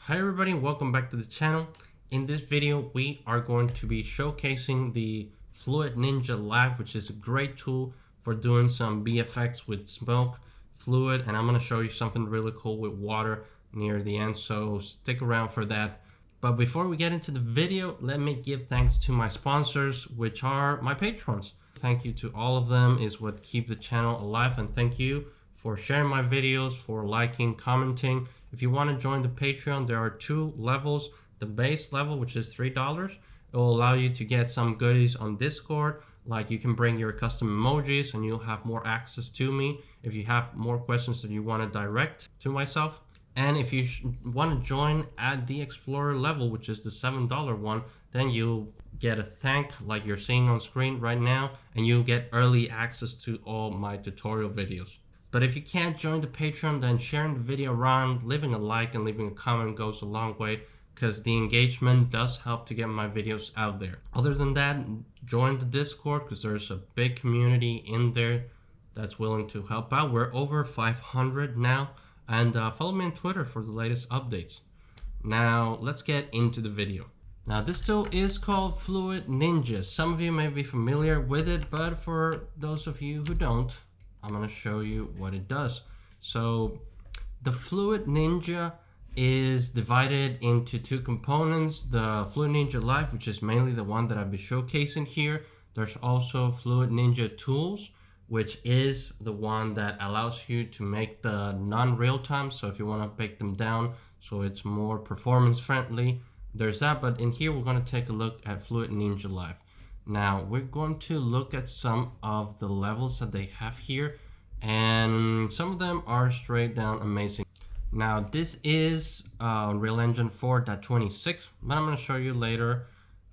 Hi everybody, welcome back to the channel. In this video, we are going to be showcasing the Fluid Ninja Live, which is a great tool for doing some VFX with smoke, fluid, and I'm going to show you something really cool with water near the end, so stick around for that. But before we get into the video, let me give thanks to my sponsors, which are my patrons. Thank you to all of them is what keep the channel alive, and thank you for sharing my videos, for liking, commenting. If you want to join the Patreon, there are two levels. The base level, which is $3, it will allow you to get some goodies on Discord, like you can bring your custom emojis and you'll have more access to me if you have more questions that you want to direct to myself. And if you want to join at the Explorer level, which is the $7 one, then you'll get a thank like you're seeing on screen right now, and you'll get early access to all my tutorial videos. But if you can't join the Patreon, then sharing the video around, leaving a like and leaving a comment goes a long way, because the engagement does help to get my videos out there. Other than that, join the Discord, because there's a big community in there that's willing to help out. We're over 500 now, and follow me on Twitter for the latest updates. Now let's get into the video. Now this tool is called Fluid Ninja. Some of you may be familiar with it, but for those of you who don't, I'm going to show you what it does. So the Fluid Ninja is divided into two components. The Fluid Ninja Live, which is mainly the one that I'll be showcasing here. There's also Fluid Ninja Tools, which is the one that allows you to make the non-real-time. So if you want to break them down so it's more performance friendly, there's that. But in here, we're going to take a look at Fluid Ninja Live. Now we're going to look at some of the levels that they have here, and some of them are straight down amazing. Now this is Unreal Engine 4.26, but I'm going to show you later.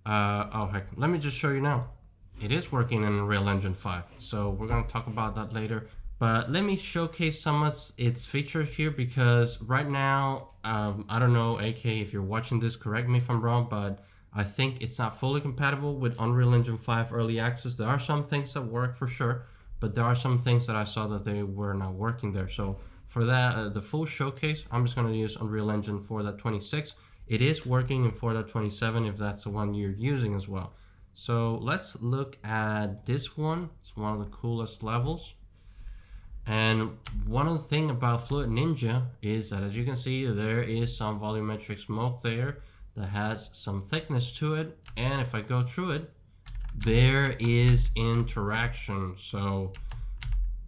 Oh heck, let me just show you now. It is working in Unreal Engine 5, so we're going to talk about that later. But let me showcase some of its features here, because right now, I don't know, AK, if you're watching this, correct me if I'm wrong, but I think it's not fully compatible with Unreal Engine 5 Early Access. There are some things that work for sure, but there are some things that I saw that they were not working there. So for that, the full showcase, I'm just going to use Unreal Engine 4.26. It is working in 4.27 if that's the one you're using as well. So let's look at this one. It's one of the coolest levels. And one of the things about Fluid Ninja is that, as you can see, there is some volumetric smoke there that has some thickness to it, and if I go through it, there is interaction. So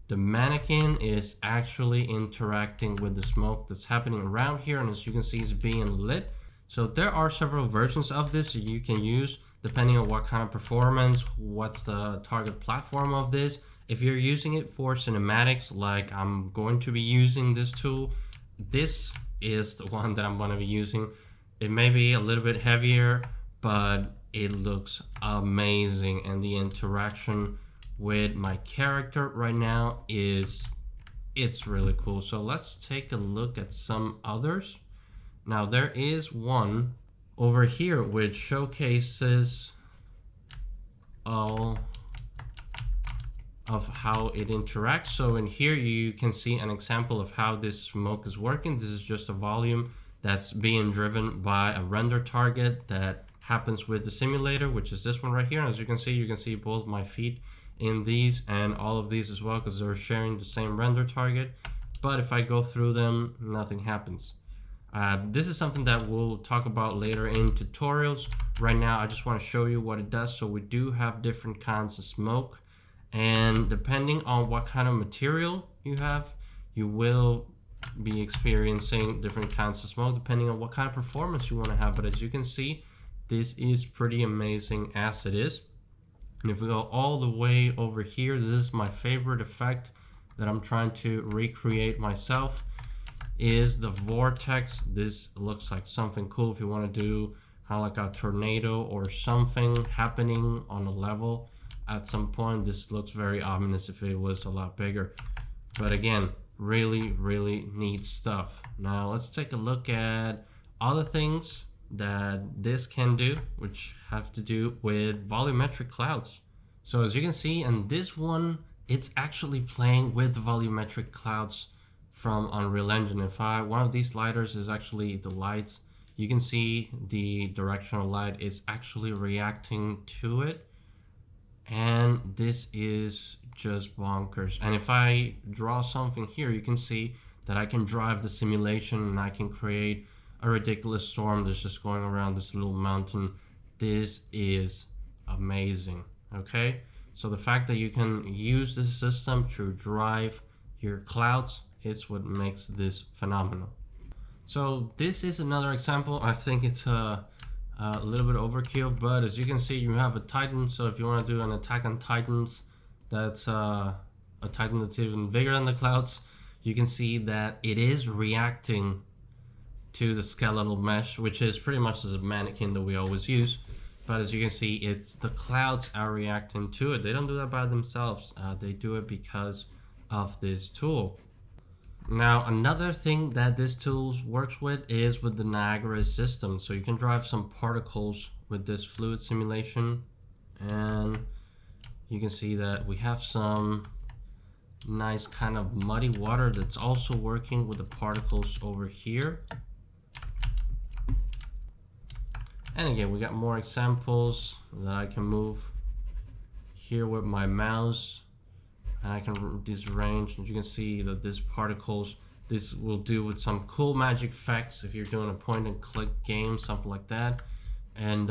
the mannequin is actually interacting with the smoke that's happening around here, and as you can see, it's being lit. So there are several versions of this you can use depending on what kind of performance, what's the target platform of this. If you're using it for cinematics, like I'm going to be using this tool, this is the one that I'm going to be using. It may be a little bit heavier, but it looks amazing, and the interaction with my character right now it's really cool. So let's take a look at some others. Now there is one over here which showcases all of how it interacts. So in here you can see an example of how this smoke is working. This is just a volume that's being driven by a render target that happens with the simulator, which is this one right here. And as you can see both my feet in these and all of these as well, because they're sharing the same render target. But if I go through them, nothing happens. This is something that we'll talk about later in tutorials. Right now, I just want to show you what it does. So we do have different kinds of smoke, and depending on what kind of material you have, you will be experiencing different kinds of smoke depending on what kind of performance you want to have. But as you can see, this is pretty amazing as it is. And if we go all the way over here, this is my favorite effect that I'm trying to recreate myself, is the vortex. This looks like something cool if you want to do kind of like a tornado or something happening on a level at some point. This looks very ominous if it was a lot bigger, but again, really neat stuff. Now let's take a look at other things that this can do, which have to do with volumetric clouds. So as you can see in this one, it's actually playing with volumetric clouds from Unreal Engine. One of these sliders is actually the lights you can see the directional light is actually reacting to it. And this is just bonkers. And if I draw something here, you can see that I can drive the simulation and I can create a ridiculous storm that's just going around this little mountain. This is amazing. Okay, so the fact that you can use this system to drive your clouds is what makes this phenomenal. So this is another example. I think it's a little bit overkill, but as you can see, you have a Titan. So if you want to do an attack on Titans, that's a Titan that's even bigger than the clouds, you can see that it is reacting to the skeletal mesh, which is pretty much the mannequin that we always use. But as you can see, it's the clouds are reacting to it. They don't do that by themselves. They do it because of this tool. Now, another thing that this tool works with is with the Niagara system. So you can drive some particles with this fluid simulation, and you can see that we have some nice kind of muddy water that's also working with the particles over here. And again, we got more examples that I can move here with my mouse, and I can disarrange, and you can see that these particles, this will do with some cool magic effects if you're doing a point and click game, something like that. And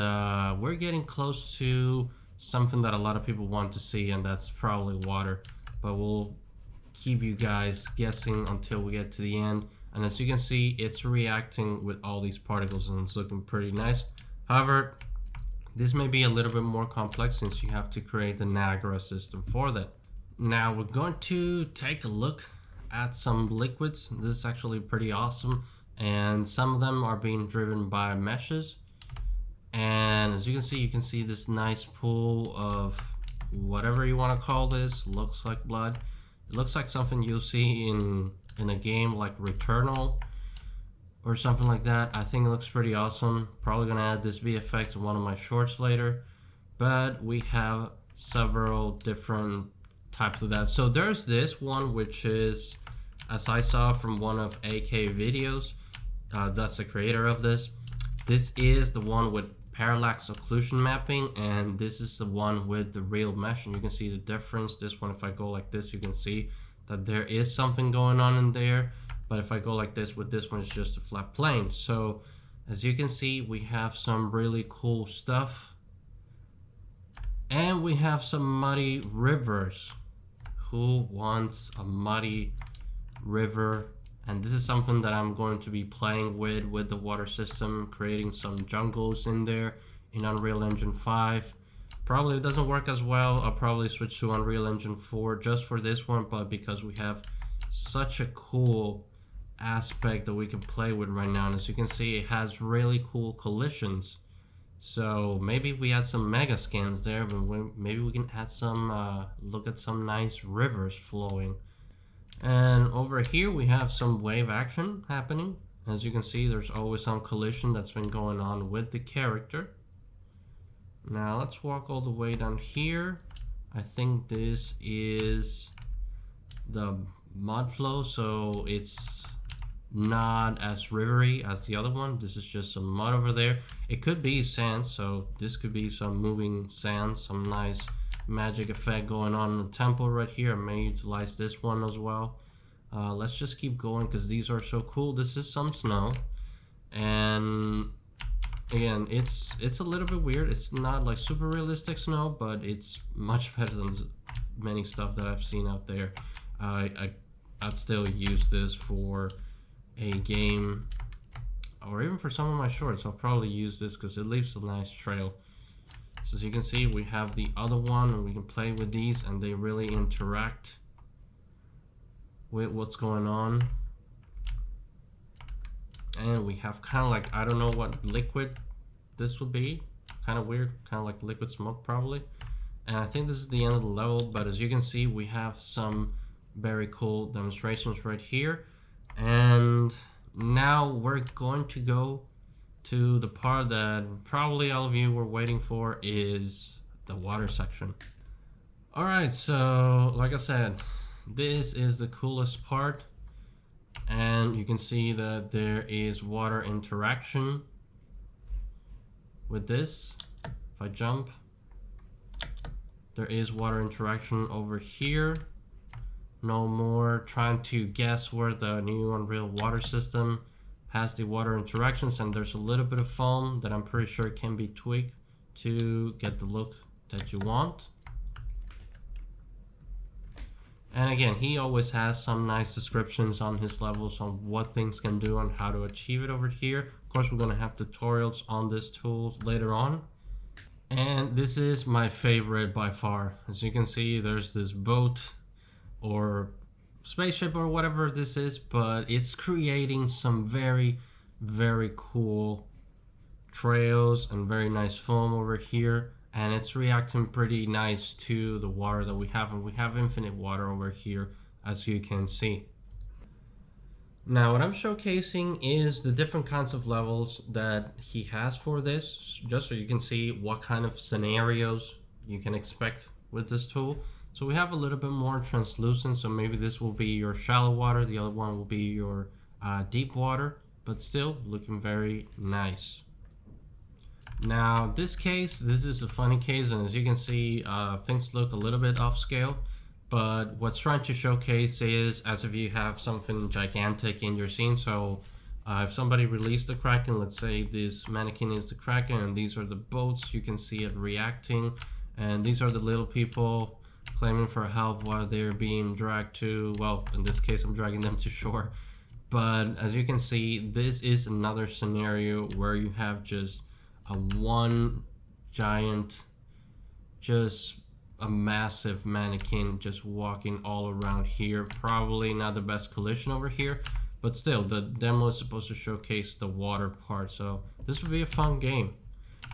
we're getting close to something that a lot of people want to see, and that's probably water, but we'll keep you guys guessing until we get to the end. And as you can see, it's reacting with all these particles and it's looking pretty nice. However, this may be a little bit more complex since you have to create the Niagara system for that. Now we're going to take a look at some liquids. This is actually pretty awesome, and some of them are being driven by meshes. And as you can see this nice pool of whatever you want to call this. Looks like blood. It looks like something you'll see in a game like Returnal or something like that. I think it looks pretty awesome. Probably gonna add this VFX in one of my shorts later. But we have several different types of that. So there's this one, which is, as I saw from one of AK videos, that's the creator of this. This is the one with parallax occlusion mapping, and this is the one with the real mesh, and you can see the difference. This one, if I go like this, you can see that there is something going on in there, but if I go like this with this one, it's just a flat plane. So as you can see, we have some really cool stuff, and we have some muddy rivers. Who wants a muddy river? And this is something that I'm going to be playing with the water system, creating some jungles in there in Unreal Engine 5. Probably it doesn't work as well. I'll probably switch to Unreal Engine 4 just for this one, but because we have such a cool aspect that we can play with right now, and as you can see, it has really cool collisions. So maybe if we add some Megascans there, maybe we can add some, look at some nice rivers flowing. And over here we have some wave action happening. As you can see, there's always some collision that's been going on with the character. Now let's walk all the way down here. I think this is the mud flow, so it's not as rivery as the other one. This is just some mud over there. It could be sand, so this could be some moving sand, some nice magic effect going on in the temple right here. I may utilize this one as well. Let's just keep going because these are so cool. This is some snow, and again, it's a little bit weird. It's not like super realistic snow, but it's much better than many stuff that I've seen out there. I'd still use this for a game or even for some of my shorts. I'll probably use this because it leaves a nice trail. So as you can see, we have the other one, and we can play with these, and they really interact with what's going on. And we have kind of like, I don't know what liquid this would be. Kind of weird, kind of like liquid smoke probably. And I think this is the end of the level, but as you can see, we have some very cool demonstrations right here. And now we're going to go to the part that probably all of you were waiting for, is the water section. Alright, so like I said, this is the coolest part, and you can see that there is water interaction with this. If I jump, there is water interaction over here. No more trying to guess where the new Unreal water system has the water interactions, and there's a little bit of foam that I'm pretty sure can be tweaked to get the look that you want. And again, he always has some nice descriptions on his levels on what things can do and how to achieve it over here. Of course, we're going to have tutorials on this tool later on. And this is my favorite by far. As you can see, there's this boat or spaceship or whatever this is, but it's creating some very, very cool trails and very nice foam over here. And it's reacting pretty nice to the water that we have, and we have infinite water over here, as you can see. Now what I'm showcasing is the different kinds of levels that he has for this, just so you can see what kind of scenarios you can expect with this tool. So we have a little bit more translucent, so maybe this will be your shallow water, the other one will be your deep water, but still looking very nice. Now this case, this is a funny case, and as you can see, things look a little bit off scale, but what's trying to showcase is as if you have something gigantic in your scene. So if somebody released the Kraken, let's say this mannequin is the Kraken and these are the boats, you can see it reacting, and these are the little people claiming for help while they're being dragged to, well, in this case I'm dragging them to shore. But as you can see, this is another scenario where you have just one giant, just a massive mannequin just walking all around here. Probably not the best collision over here, but still the demo is supposed to showcase the water part, so this would be a fun game.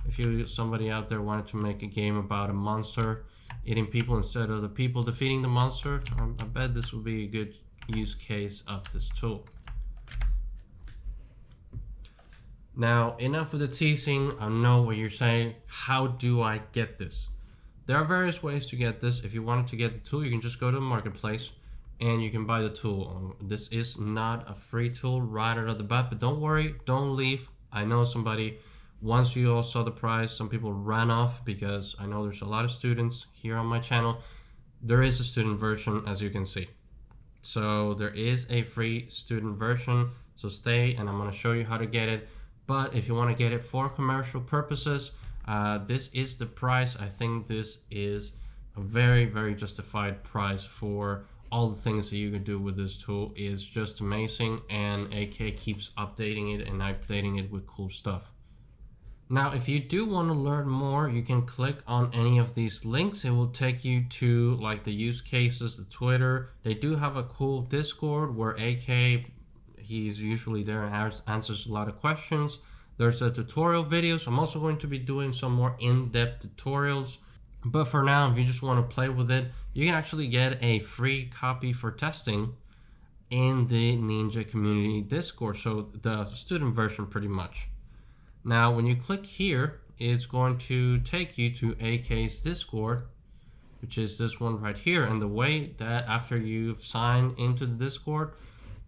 If somebody out there wanted to make a game about a monster eating people instead of the people defeating the monster, I bet this would be a good use case of this tool. Now, enough with the teasing. I know what you're saying. How do I get this? There are various ways to get this. If you wanted to get the tool, you can just go to the marketplace and you can buy the tool. This is not a free tool right out of the bat, but don't worry, don't leave. I know somebody, once you all saw the price, some people ran off because I know there's a lot of students here on my channel. There is a student version, as you can see. So there is a free student version, so stay and I'm gonna show you how to get it. But if you want to get it for commercial purposes, this is the price. I think this is a very, very justified price for all the things that you can do with this tool. Is just amazing, and AK keeps updating it and updating it with cool stuff. Now, if you do want to learn more, you can click on any of these links. It will take you to like the use cases, the Twitter. They do have a cool Discord where AK, he's usually there and answers a lot of questions. There's a tutorial videos. I'm also going to be doing some more in-depth tutorials. But for now, if you just want to play with it, you can actually get a free copy for testing in the Ninja Community Discord. So the student version pretty much. Now, when you click here, it's going to take you to AK's Discord, which is this one right here. And the way that after you've signed into the Discord,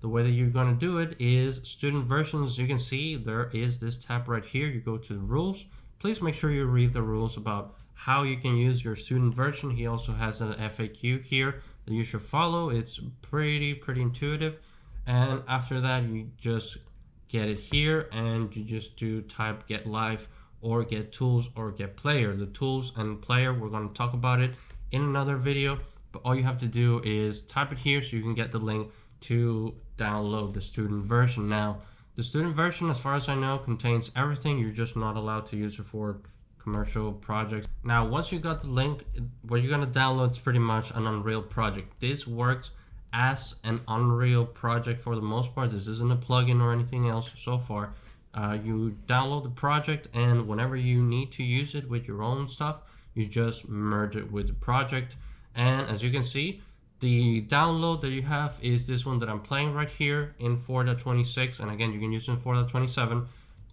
the way that you're going to do it is student versions. You can see there is this tab right here. You go to the rules. Please make sure you read the rules about how you can use your student version. He also has an FAQ here that you should follow. It's pretty intuitive. And after that, you just get it here and you just do type get live or get tools or get player. The tools and player, we're going to talk about it in another video, but all you have to do is type it here so you can get the link to download the student version. Now, the student version, as far as I know, contains everything. You're just not allowed to use it for commercial projects. Now, once you got the link, what you're going to download is pretty much an Unreal project. This works as an Unreal project for the most part. This isn't a plugin or anything else so far. You download the project, and whenever you need to use it with your own stuff, you just merge it with the project. And as you can see, the download that you have is this one that I'm playing right here in 4.26, and again, you can use it in 4.27,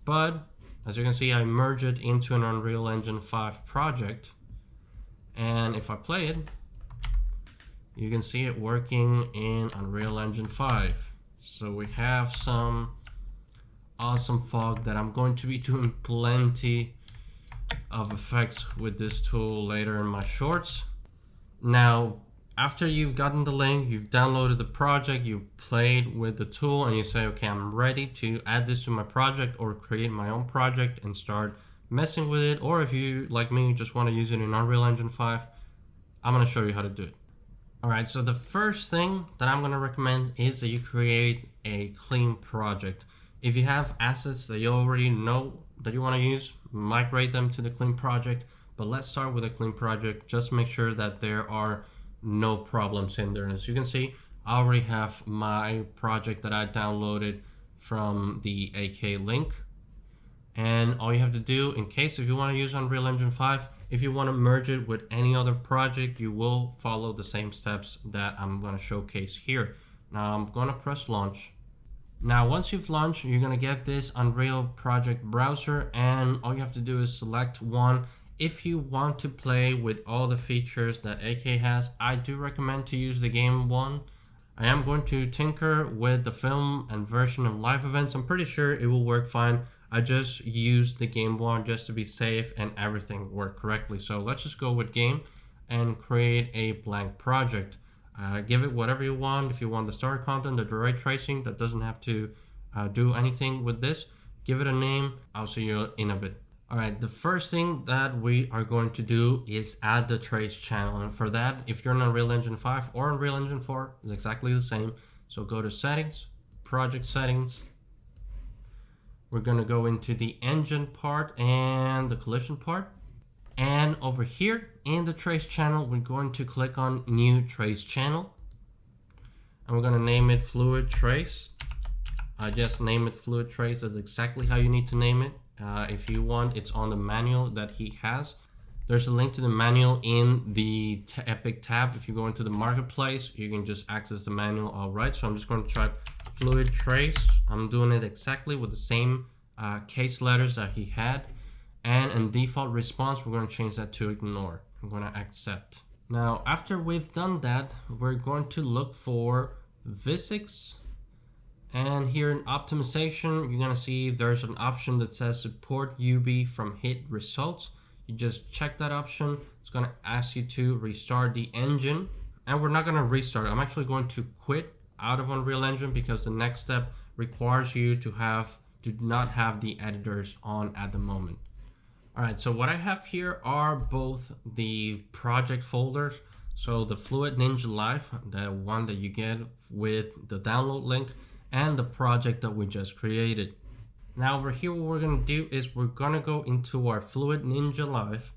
but as you can see, I merge it into an Unreal Engine 5 project, and if I play it, you can see it working in Unreal Engine 5. So we have some awesome fog that I'm going to be doing plenty of effects with this tool later in my shorts. Now, after you've gotten the link, you've downloaded the project, you've played with the tool, and you say, okay, I'm ready to add this to my project or create my own project and start messing with it. Or if you, like me, just want to use it in Unreal Engine 5, I'm going to show you how to do it. All right, so the first thing that I'm going to recommend is that you create a clean project. If you have assets that you already know that you want to use, migrate them to the clean project. But let's start with a clean project. Just make sure that there are no problems in there. As you can see, I already have my project that I downloaded from the AK link. And all you have to do, in case if you want to use Unreal Engine 5, if you want to merge it with any other project, you will follow the same steps that I'm going to showcase here. Now I'm going to press launch. Now once you've launched, you're going to get this Unreal project browser, and all you have to do is select one. If you want to play with all the features that AK has, I do recommend to use the game one. I am going to tinker with the film and version of live events. I'm pretty sure it will work fine. I just used the game one just to be safe and everything worked correctly. So let's just go with game and create a blank project. Give it whatever you want. If you want the starter content, the ray tracing, that doesn't have to do anything with this. Give it a name. I'll see you in a bit. All right, the first thing that we are going to do is add the trace channel. And for that, if you're in Unreal Engine 5 or Unreal Engine 4, it's exactly the same. So go to settings, project settings. We're going to go into the engine part and the collision part. And over here in the trace channel, we're going to click on new trace channel. And we're going to name it fluid trace. I just name it fluid trace. That's exactly how you need to name it. If you want, it's on the manual that he has. There's a link to the manual in the Epic tab. If you go into the marketplace, you can just access the manual. All right, so I'm just going to try fluid trace. I'm doing it exactly with the same case letters that he had. And in default response, we're going to change that to ignore. I'm going to accept. Now, after we've done that, we're going to look for VFX. And here in optimization, you're gonna see there's an option that says support UV from hit results. You just check that option. It's gonna ask you to restart the engine. And we're not gonna restart. I'm actually going to quit out of Unreal Engine because the next step requires you to not have the editors on at the moment. All right, so what I have here are both the project folders. So the Fluid Ninja Live, the one that you get with the download link, and the project that we just created. Now over here, what we're gonna do is we're gonna go into our Fluid Ninja Live,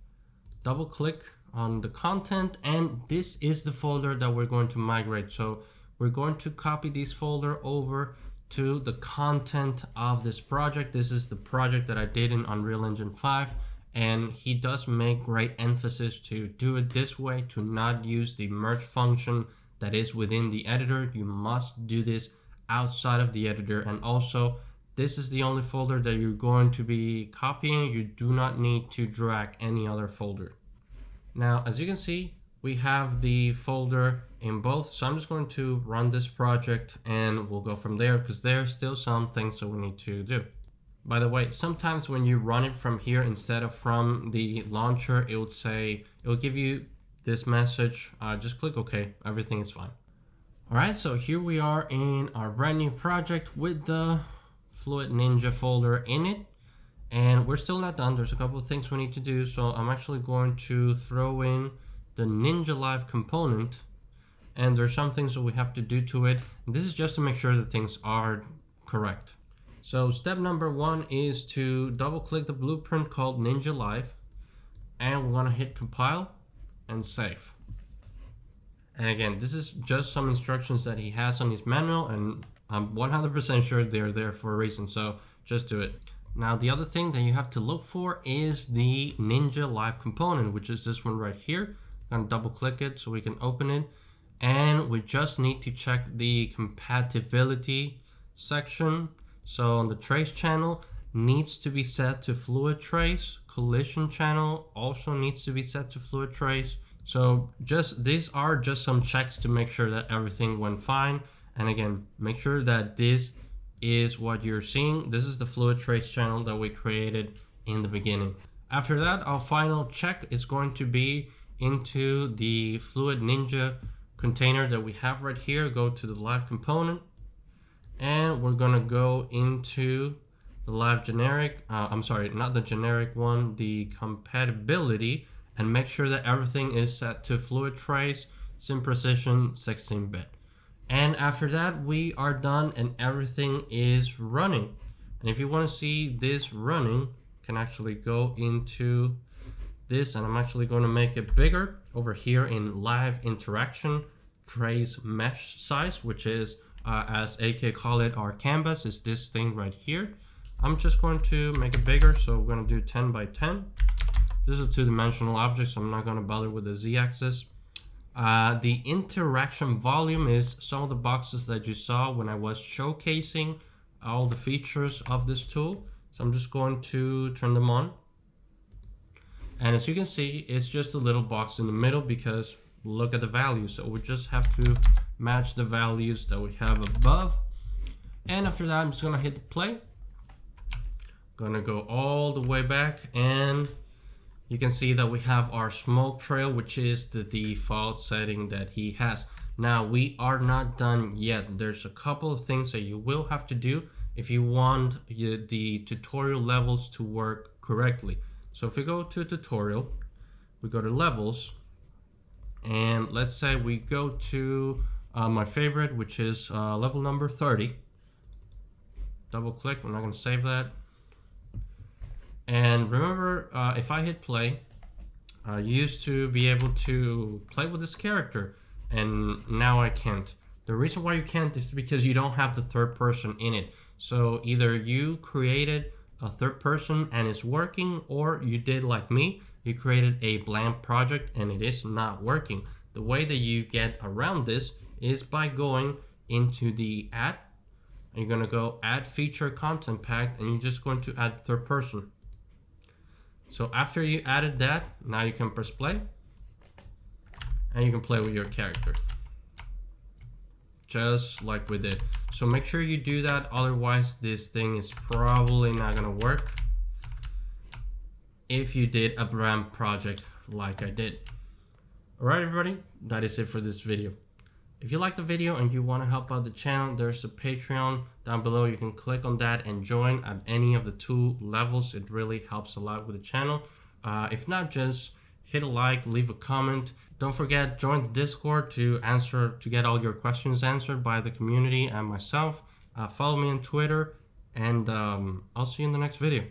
double click on the content, and this is the folder that we're going to migrate. So we're going to copy this folder over to the content of this project. This is the project that I did in Unreal Engine 5, and he does make great emphasis to do it this way, to not use the merge function that is within the editor. You must do this outside of the editor. And also, this is the only folder that you're going to be copying. You do not need to drag any other folder. Now, as you can see, we have the folder in both. So I'm just going to run this project and we'll go from there because there's still some things that we need to do. By the way, sometimes when you run it from here instead of from the launcher, it will give you this message. Just click OK, everything is fine. All right, so here we are in our brand new project with the Fluid Ninja folder in it. And we're still not done. There's a couple of things we need to do. So I'm actually going to throw in the Ninja Live component. And there's some things that we have to do to it. And this is just to make sure that things are correct. So step number one is to double click the blueprint called Ninja Live. And we're gonna hit compile and save. And again, this is just some instructions that he has on his manual, and I'm 100% sure they're there for a reason, so just do it. Now, the other thing that you have to look for is the Ninja Live component, which is this one right here. I'm gonna double click it so we can open it. And we just need to check the compatibility section. So on the trace channel needs to be set to fluid trace. Collision channel also needs to be set to fluid trace. So these are just some checks to make sure that everything went fine. And again, make sure that this is what you're seeing. This is the fluid trace channel that we created in the beginning. After that, our final check is going to be into the Fluid Ninja container that we have right here. Go to the live component, and we're gonna go into the live generic, I'm sorry, not the generic one, the compatibility, and make sure that everything is set to fluid trace, sim precision, 16-bit. And after that, we are done and everything is running. And if you want to see this running, you can actually go into this, and I'm actually going to make it bigger over here in live interaction, trace mesh size, which is, as AK call it, our canvas is this thing right here. I'm just going to make it bigger, so we're going to do 10 by 10. This is a two-dimensional object, so I'm not going to bother with the z-axis. The interaction volume is some of the boxes that you saw when I was showcasing all the features of this tool. So I'm just going to turn them on. And as you can see, it's just a little box in the middle because look at the values. So we just have to match the values that we have above. And after that, I'm just going to hit the play. Gonna go all the way back, and you can see that we have our smoke trail, which is the default setting that he has. Now we are not done yet. There's a couple of things that you will have to do if you want the tutorial levels to work correctly. So if we go to tutorial, we go to levels, and let's say we go to my favorite, which is level number 30. Double click, we're not gonna save that. And remember, if I hit play, I used to be able to play with this character, and now I can't. The reason why you can't is because you don't have the third person in it. So either you created a third person and it's working, or you did like me, you created a blank project and it is not working. The way that you get around this is by going into the add, and you're gonna go add feature content pack, and you're just going to add third person. So after you added that, now you can press play and you can play with your character just like we did. So make sure you do that, otherwise this thing is probably not gonna work if you did a brand project like I did. Alright everybody, that is it for this video. If you like the video and you want to help out the channel, there's a Patreon down below. You can click on that and join at any of the 2 levels. It really helps a lot with the channel. If not, just hit a like, leave a comment. Don't forget, join the Discord to get all your questions answered by the community and myself. Follow me on Twitter, and I'll see you in the next video.